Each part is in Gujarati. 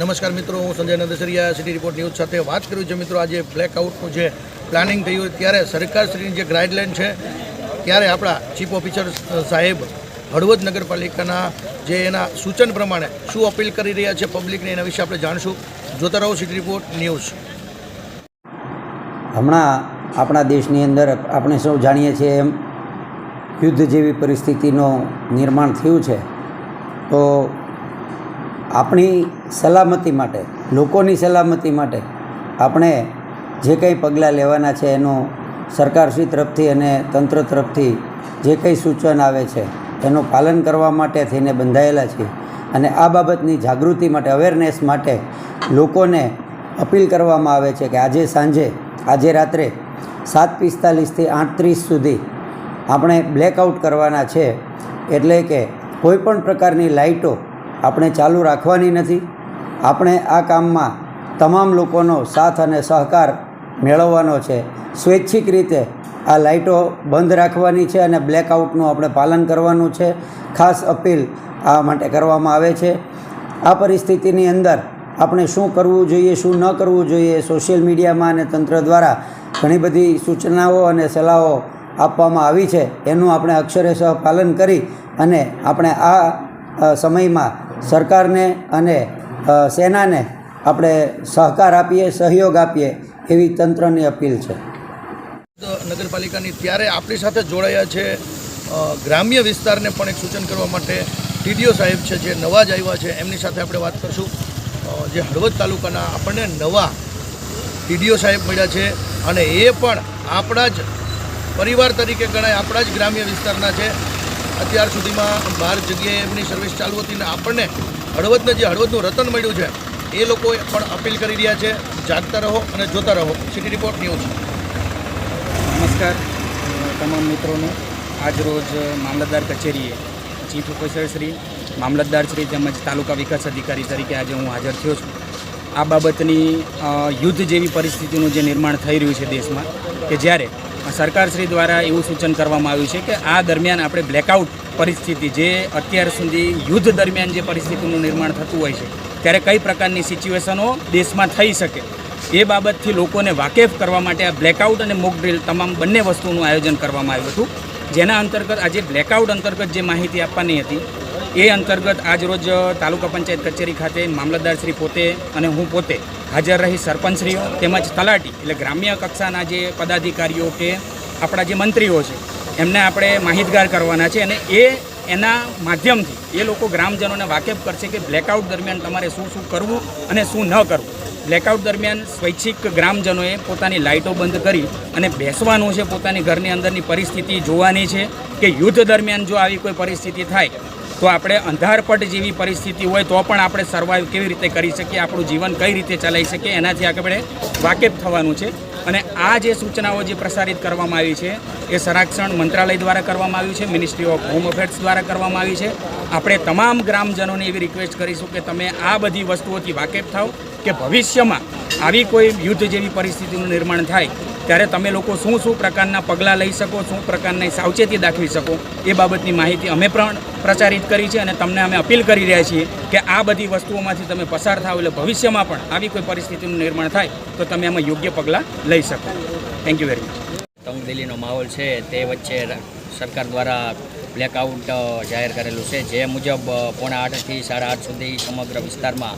નમસ્કાર મિત્રો, હું Sanjay Nandsariya city report news સાથે વાત કરું છું. મિત્રો, આજે બ્લેકઆઉટનું જે પ્લાનિંગ થયું ત્યારે સરકારશ્રીની જે ગાઈડલાઇન છે ત્યારે આપણા ચીફ ઓફિસર સાહેબ હળવદ નગરપાલિકાના જે એના સૂચન પ્રમાણે શું અપીલ કરી રહ્યા છે પબ્લિકને, એના વિશે આપણે જાણશું. જોતા રહો સિટી રિપોર્ટ ન્યૂઝ. હમણાં આપણા દેશની અંદર આપણે સૌ જાણીએ છીએ એમ યુદ્ધ જેવી પરિસ્થિતિનું નિર્માણ થયું છે. તો આપણી સલામતી માટે, લોકોની સલામતી માટે આપણે જે કંઈ પગલાં લેવાના છે એનું સરકારશ્રી તરફથી અને તંત્ર તરફથી જે કંઈ સૂચન આવે છે એનું પાલન કરવા માટે થઈને બંધાયેલા છીએ. અને આ બાબતની જાગૃતિ માટે, અવેરનેસ માટે લોકોને અપીલ કરવામાં આવે છે કે આજે રાત્રે 7:45 થી 8:30 સુધી આપણે બ્લેકઆઉટ કરવાના છે. એટલે કે કોઈપણ પ્રકારની લાઇટો આપણે ચાલુ રાખવાની નથી. આપણે આ કામમાં તમામ લોકોનો સાથ અને સહકાર મેળવવાનો છે. સ્વૈચ્છિક રીતે આ લાઇટો બંધ રાખવાની છે અને બ્લેકઆઉટનું આપણે પાલન કરવાનું છે. ખાસ અપીલ આ માટે કરવામાં આવે છે. આ પરિસ્થિતિની અંદર આપણે શું કરવું જોઈએ, શું ન કરવું જોઈએ, સોશિયલ મીડિયામાં અને તંત્ર દ્વારા ઘણી બધી સૂચનાઓ અને સલાહો આપવામાં આવી છે. એનું આપણે અક્ષરેસહ પાલન કરી અને આપણે આ સમયમાં સરકારને અને સેનાને આપણે સહકાર આપીએ, સહયોગ આપીએ એવી તંત્રની અપીલ છે. નગરપાલિકાની ત્યારે આપણી સાથે જોડાયા છે ગ્રામ્ય વિસ્તારને પણ એક સૂચન કરવા માટે ટીડીઓ સાહેબ છે, જે નવા જ આવ્યા છે. એમની સાથે આપણે વાત કરશું. જે હળવદ તાલુકાના આપણને નવા ટીડીઓ સાહેબ મળ્યા છે અને એ પણ આપણા જ પરિવાર તરીકે ગણાય, આપણા જ ગ્રામ્ય વિસ્તારના છે. અત્યાર સુધીમાં 12 જગ્યાએ એમની સર્વિસ ચાલુ હતી ને આપણને હળવદનું રતન મળ્યું છે. એ લોકો પણ અપીલ કરી રહ્યા છે. જાગતા રહો અને જોતા રહો સિટી રિપોર્ટ ન્યૂઝ. નમસ્કાર તમામ મિત્રોને. આજરોજ મામલતદાર કચેરીએ ચીફ ઓફિસર શ્રી, મામલતદાર શ્રી તેમજ તાલુકા વિકાસ અધિકારી તરીકે આજે હું હાજર થયો છું. આ બાબતની યુદ્ધ જેવી પરિસ્થિતિનું જે નિર્માણ થઈ રહ્યું છે દેશમાં, કે જ્યારે સરકારશ્રી દ્વારા એવું સૂચન કરવામાં આવ્યું છે કે આ દરમિયાન આપણે બ્લેકઆઉટ પરિસ્થિતિ, જે અત્યાર સુધી યુદ્ધ દરમિયાન જે પરિસ્થિતિનું નિર્માણ થતું હોય છે ત્યારે કઈ પ્રકારની સિચ્યુએશનો દેશમાં થઈ શકે એ બાબતથી લોકોને વાકેફ કરવા માટે આ બ્લેકઆઉટ અને મોક ડ્રીલ તમામ બંને વસ્તુનું આયોજન કરવામાં આવ્યું હતું. જેના અંતર્ગત આજે બ્લેકઆઉટ અંતર્ગત જે માહિતી આપવાની હતી એ અંતર્ગત આજરોજ તાલુકા પંચાયત કચેરી ખાતે મામલતદારશ્રી પોતે અને હું પોતે હાજર રહી સરપંચશ્રીઓ તેમજ તલાટી એટલે ગ્રામ્ય કક્ષાના જે પદાધિકારીઓ કે આપણા જે મંત્રીઓ છે એમને આપણે માહિતગાર કરવાના છે. અને એના માધ્યમથી એ લોકો ગ્રામજનોને વાકેફ કરશે કે બ્લેકઆઉટ દરમિયાન તમારે શું શું કરવું અને શું ન કરવું. બ્લેકઆઉટ દરમિયાન સ્વૈચ્છિક ગ્રામજનોએ પોતાની લાઇટો બંધ કરી અને બેસવાનું છે, પોતાની ઘરની અંદરની પરિસ્થિતિ જોવાની છે કે યુદ્ધ દરમિયાન જો આવી કોઈ પરિસ્થિતિ થાય તો આપણે અંધારપટ જેવી પરિસ્થિતિ હોય તો પણ આપણે સર્વાઈવ કેવી રીતે કરી શકીએ, આપણું જીવન કઈ રીતે ચલાવી શકીએ, એનાથી આપણે વાકેફ થવાનું છે. અને આ જે સૂચનાઓ જે પ્રસારિત કરવામાં આવી છે એ સંરક્ષણ મંત્રાલય દ્વારા કરવામાં આવ્યું છે, મિનિસ્ટ્રી ઓફ હોમ અફેર્સ દ્વારા કરવામાં આવી છે. આપણે તમામ ગ્રામજનોને એવી રિક્વેસ્ટ કરીશું કે તમે આ બધી વસ્તુઓથી વાકેફ થાઓ કે ભવિષ્યમાં આવી કોઈ યુદ્ધ જેવી પરિસ્થિતિનું નિર્માણ થાય ત્યારે તમે લોકો શું શું પ્રકારના પગલાં લઈ શકો, શું પ્રકારની સાવચેતી દાખવી શકો એ બાબતની માહિતી અમે પણ પ્રચારિત કરી છે. અને તમને અમે અપીલ કરી રહ્યા છીએ કે આ બધી વસ્તુઓમાંથી તમે પસાર થાઓ એટલે ભવિષ્યમાં પણ આવી કોઈ પરિસ્થિતિનું નિર્માણ થાય તો તમે આમાં યોગ્ય પગલાં લઈ શકો. Thank you very much. તંગદિલીનો માહોલ છે તે વચ્ચે સરકાર દ્વારા બ્લેકઆઉટ જાહેર કરેલું છે, જે મુજબ 7:45 થી 8:30 સુધી સમગ્ર વિસ્તારમાં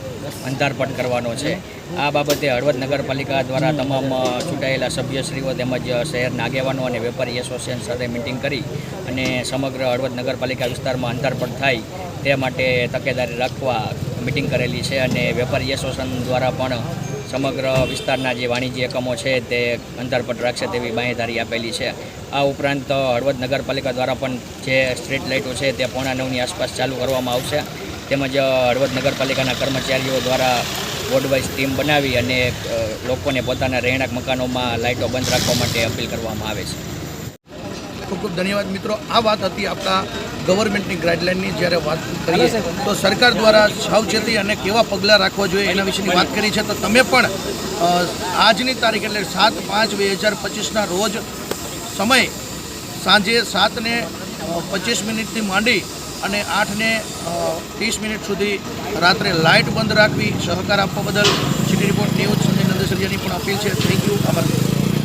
અંધારપટ કરવાનો છે. આ બાબતે હળવદ નગરપાલિકા દ્વારા તમામ ચૂંટાયેલા સભ્યશ્રીઓ તેમજ શહેરના આગેવાનો અને વેપારી એસોસિએશન સાથે મિટિંગ કરી અને સમગ્ર હળવદ નગરપાલિકા વિસ્તારમાં અંધારપટ થાય તે માટે તકેદારી રાખવા મિટિંગ કરેલી છે. અને વેપારી એસોસિએશન દ્વારા પણ સમગ્ર વિસ્તારના જે વાણિજ્ય એકમો છે તે અંધારપટ રાખશે તેવી બાંહેધરી આપેલી છે. આ ઉપરાંત હળવદ નગરપાલિકા દ્વારા પણ જે સ્ટ્રીટ લાઇટો છે તે 8:45 આસપાસ ચાલુ કરવામાં આવશે. તેમજ હળવદ નગરપાલિકાના કર્મચારીઓ દ્વારા વોર્ડ વાઇઝ ટીમ બનાવી અને લોકોને પોતાના રહેણાંક મકાનોમાં લાઇટો બંધ રાખવા માટે અપીલ કરવામાં આવે છે. ખૂબ ખૂબ ધન્યવાદ મિત્રો. આ વાત હતી આપણા ગવર્મેન્ટની ગાઈડલાઇનની. જ્યારે વાત કરીએ તો સરકાર દ્વારા સાવચેતી અને કેવા પગલાં રાખવા જોઈએ એના વિશેની વાત કરી છે. તો તમે પણ આજની તારીખ એટલે 7/5/2025ના રોજ સમય સાંજે 7:25 માંડી અને 8:30 સુધી રાત્રે લાઇટ બંધ રાખવી. સહકાર આપવા બદલ સિટી રિપોર્ટ ન્યૂઝ સંજય નંદેસરિયાની પણ અપીલ છે. Thank you. આભાર.